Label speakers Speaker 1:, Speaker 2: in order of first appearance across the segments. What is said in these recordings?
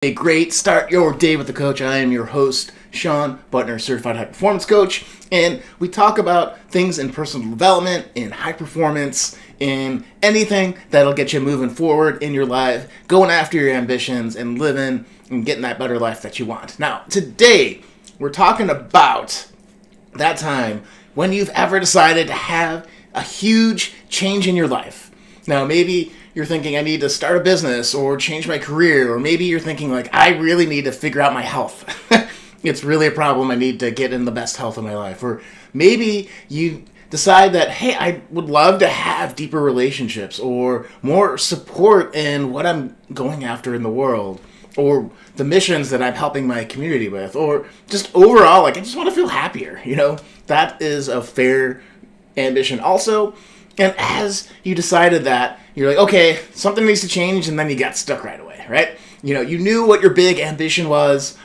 Speaker 1: A great start your day with the coach. I am your host, Sean Butner, certified high performance coach, and we talk about things in personal development, in high performance, in anything that'll get you moving forward in your life, going after your ambitions, and living and getting that better life that you want. Now, today we're talking about that time when you've ever decided to have a huge change in your life. Now, maybe you're thinking, I need to start a business or change my career, or maybe you're thinking, like, I really need to figure out my health. It's really a problem. I need to get in the best health of my life. Or maybe you decide that, hey, I would love to have deeper relationships or more support in what I'm going after in the world, or the missions that I'm helping my community with, or just overall, like, I just want to feel happier. That is a fair ambition also. And as you decided that, you're like, okay, something needs to change, and then you got stuck right away, right? You knew what your big ambition was,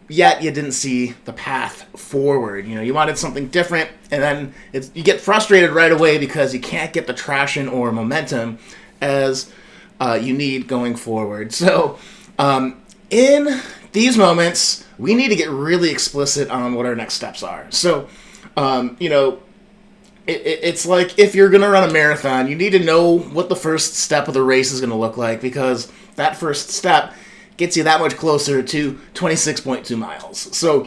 Speaker 1: yet you didn't see the path forward. You wanted something different, and then you get frustrated right away because you can't get the traction or momentum as you need going forward. So in these moments, we need to get really explicit on what our next steps are. So, it's like if you're going to run a marathon, you need to know what the first step of the race is going to look like, because that first step gets you that much closer to 26.2 miles. So,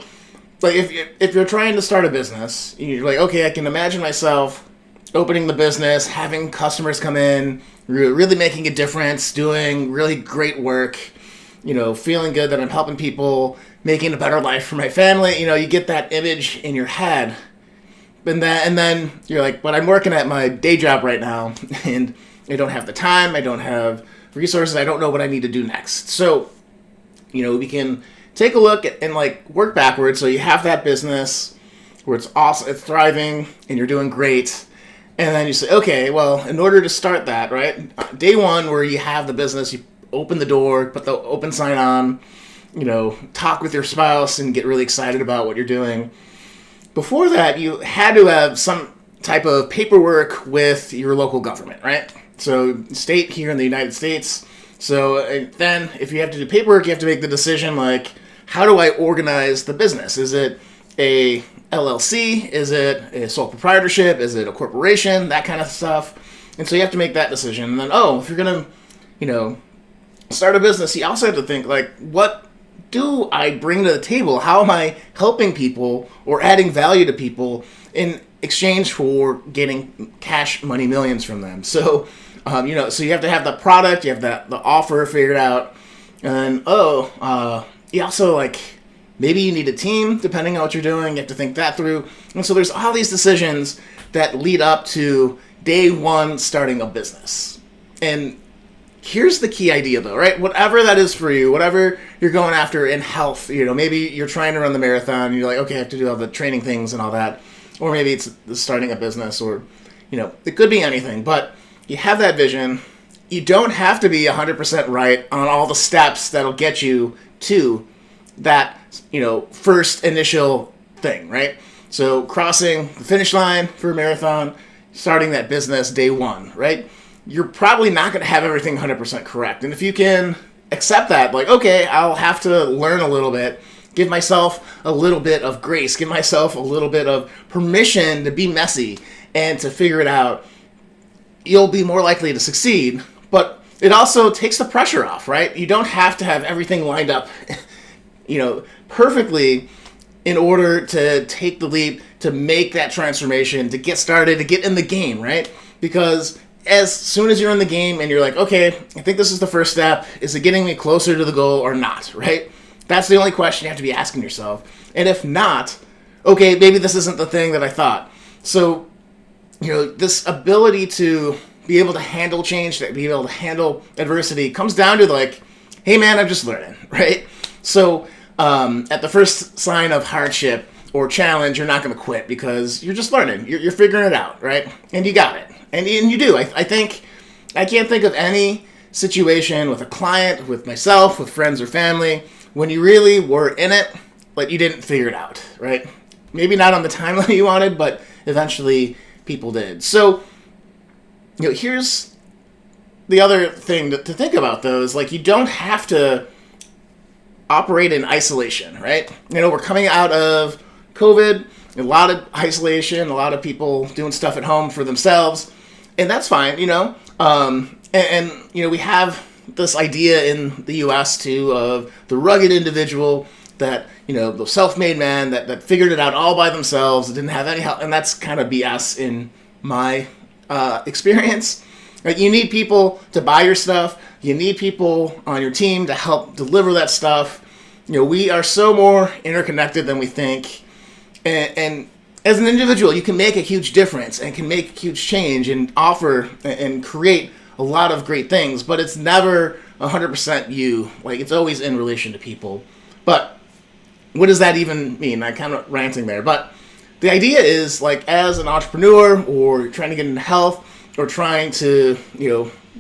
Speaker 1: like, if you're trying to start a business, you're like, okay, I can imagine myself opening the business, having customers come in, really making a difference, doing really great work, feeling good that I'm helping people, making a better life for my family. You get that image in your head. And then you're like, but I'm working at my day job right now, and I don't have the time, I don't have resources, I don't know what I need to do next. So, we can take a look and work backwards. So you have that business where it's awesome, it's thriving, and you're doing great. And then you say, okay, well, in order to start that, right, day one where you have the business, you open the door, put the open sign on, talk with your spouse and get really excited about what you're doing. Before that, you had to have some type of paperwork with your local government, right? So, state here in the United States. So then, if you have to do paperwork, you have to make the decision, like, how do I organize the business? Is it a LLC? Is it a sole proprietorship? Is it a corporation? That kind of stuff. And so you have to make that decision. And then, if you're going to, start a business, you also have to think, like, what do I bring to the table? How am I helping people or adding value to people in exchange for getting cash money millions from them? So, so you have to have the product, you have the offer figured out, and you also, maybe you need a team, depending on what you're doing, you have to think that through. And so there's all these decisions that lead up to day one starting a business. And here's the key idea, though, right? Whatever that is for you, whatever you're going after in health, maybe you're trying to run the marathon, and you're like, okay, I have to do all the training things and all that. Or maybe it's starting a business, or, it could be anything. But you have that vision. You don't have to be 100% right on all the steps that'll get you to that, first initial thing, right? So crossing the finish line for a marathon, starting that business day one, right? You're probably not going to have everything 100% correct. And if you can accept that, okay, I'll have to learn a little bit, give myself a little bit of grace, give myself a little bit of permission to be messy and to figure it out, you'll be more likely to succeed. But it also takes the pressure off, right? You don't have to have everything lined up, perfectly in order to take the leap, to make that transformation, to get started, to get in the game, right? Because as soon as you're in the game and you're like, okay, I think this is the first step, is it getting me closer to the goal or not, right? That's the only question you have to be asking yourself. And if not, okay, maybe this isn't the thing that I thought. So, this ability to be able to handle change, to be able to handle adversity comes down to hey man, I'm just learning, right? So, at the first sign of hardship or challenge, you're not going to quit because you're just learning. You're figuring it out, right? And you got it. And you do. I think, I can't think of any situation with a client, with myself, with friends or family, when you really were in it, but you didn't figure it out, right? Maybe not on the timeline you wanted, but eventually people did. So, here's the other thing to think about, though, is you don't have to operate in isolation, right? We're coming out of COVID, a lot of isolation, a lot of people doing stuff at home for themselves, and that's fine, we have this idea in the U.S. too of the rugged individual that, the self-made man that figured it out all by themselves, didn't have any help, and that's kind of BS in my experience. Right? You need people to buy your stuff. You need people on your team to help deliver that stuff. We are so more interconnected than we think. And as an individual, you can make a huge difference and can make huge change and offer and create a lot of great things, but it's never 100% you. Like, it's always in relation to people. But what does that even mean? I'm kind of ranting there. But the idea is, like, as an entrepreneur or trying to get into health or trying to,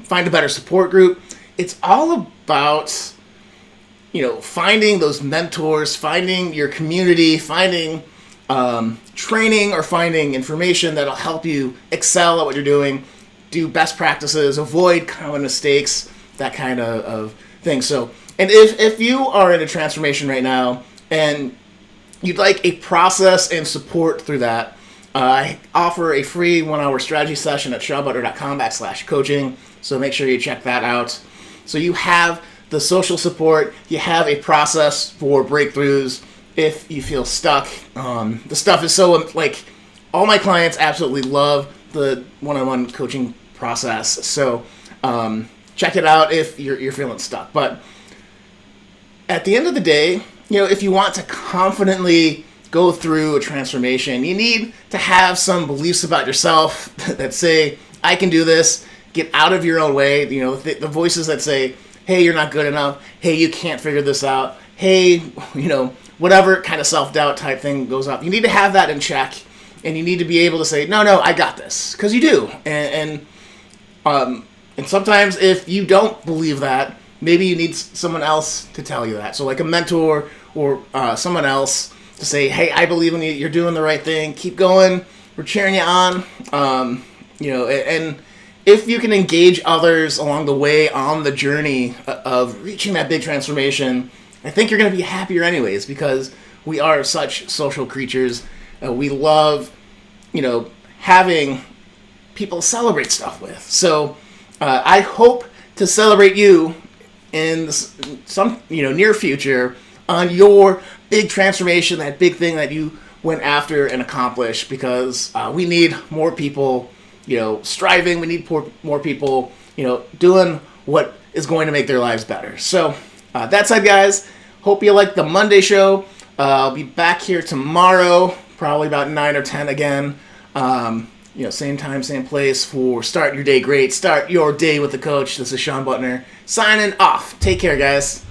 Speaker 1: find a better support group, it's all about, finding those mentors, finding your community, finding training or finding information that'll help you excel at what you're doing, do best practices, avoid common mistakes, that kind of thing. So, and if you are in a transformation right now and you'd like a process and support through that, I offer a free 1-hour strategy session at seanbutler.com/coaching. So make sure you check that out. So you have the social support, you have a process for breakthroughs if you feel stuck. The stuff is so, all my clients absolutely love the one-on-one coaching process. So check it out if you're feeling stuck. But at the end of the day, if you want to confidently go through a transformation, you need to have some beliefs about yourself that say, I can do this. Get out of your own way. The voices that say, hey, you're not good enough. Hey, you can't figure this out. Hey, whatever kind of self-doubt type thing goes up. You need to have that in check, and you need to be able to say, no, I got this, because you do. And sometimes if you don't believe that, maybe you need someone else to tell you that. So like a mentor or someone else to say, hey, I believe in you. You're doing the right thing. Keep going. We're cheering you on. And if you can engage others along the way on the journey of reaching that big transformation, I think you're going to be happier anyways, because we are such social creatures. We love, having people to celebrate stuff with. So I hope to celebrate you in some, near future on your big transformation, that big thing that you went after and accomplished, because we need more people, striving. We need more people, doing what is going to make their lives better. So that's it, guys. Hope you like the Monday show. I'll be back here tomorrow, probably about 9 or 10 again. Same time, same place for Start Your Day Great. Start your day with the coach. This is Sean Butner signing off. Take care, guys.